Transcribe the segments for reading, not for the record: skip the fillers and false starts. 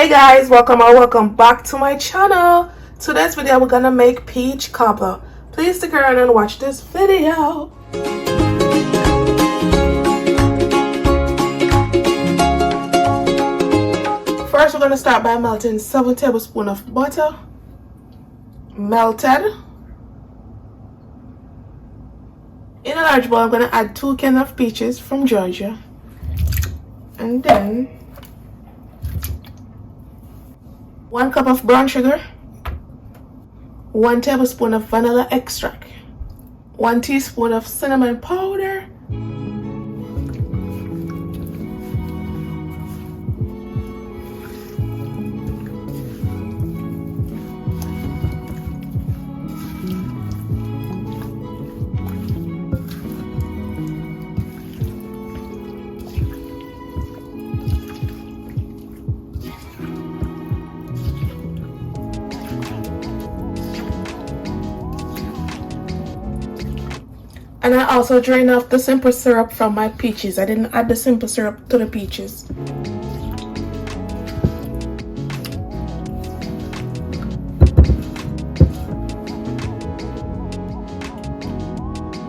Hey guys, welcome back to my channel. Today's video we're gonna make peach cobbler. Please stick around and watch this video. First we're gonna start by melting 7 tablespoons of butter. Melted. In a large bowl I'm gonna add 2 cans of peaches from Georgia. And then 1 cup of brown sugar, 1 tablespoon of vanilla extract, 1 teaspoon of cinnamon powder, and I also drained off the simple syrup from my peaches. I didn't add the simple syrup to the peaches.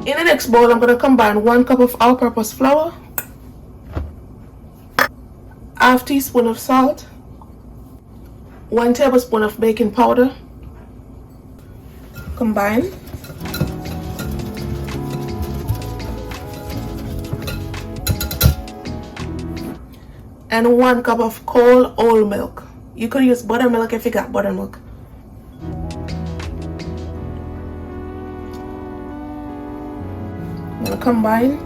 In the next bowl, I'm going to combine 1 cup of all-purpose flour, ½ teaspoon of salt, 1 tablespoon of baking powder. Combine. And 1 cup of cold whole milk. You could use buttermilk if you got buttermilk. I'm gonna combine.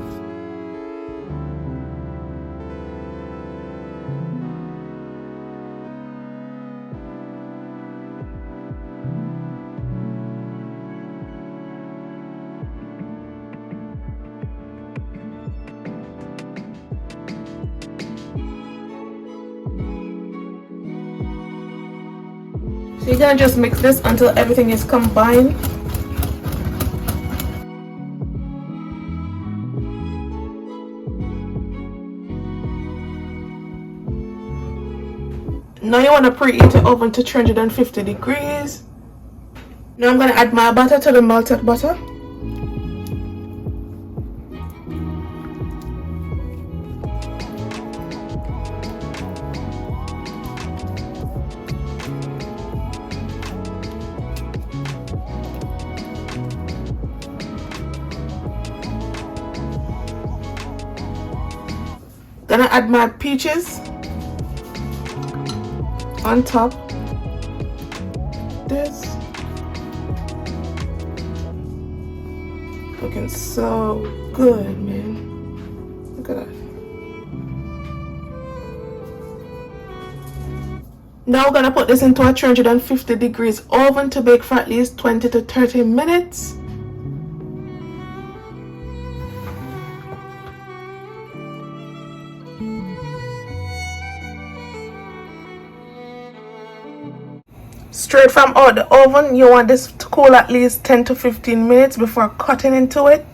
So you're gonna just mix this until everything is combined. Now you want to preheat the oven to 350 degrees. Now I'm gonna add my butter to the melted butter. Gonna add my peaches on top. This looking so good, man. Look at that. Now we're gonna put this into a 350 degrees oven to bake for at least 20 to 30 minutes. Straight from out the oven, you want this to cool at least 10 to 15 minutes before cutting into it.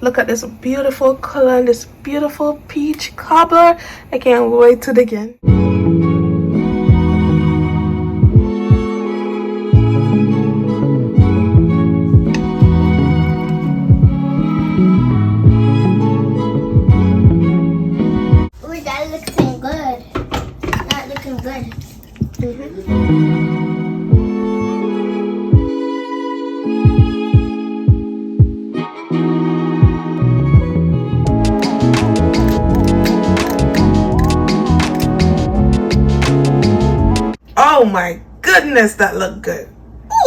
Look at this beautiful color and this beautiful peach cobbler. I can't wait to dig in. Ooh, that looking good. That looking good. Oh my goodness, that looked good.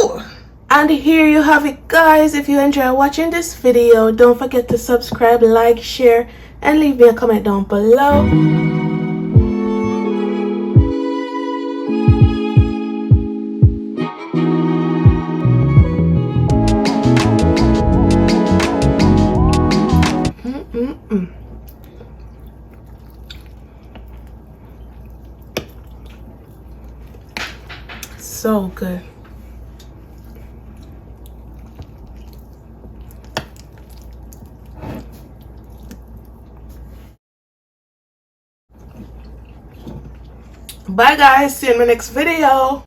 Ooh. And here you have it, guys. If you enjoy watching this video, don't forget to subscribe, like, share, and leave me a comment down below. So good. Bye guys, see you in my next video.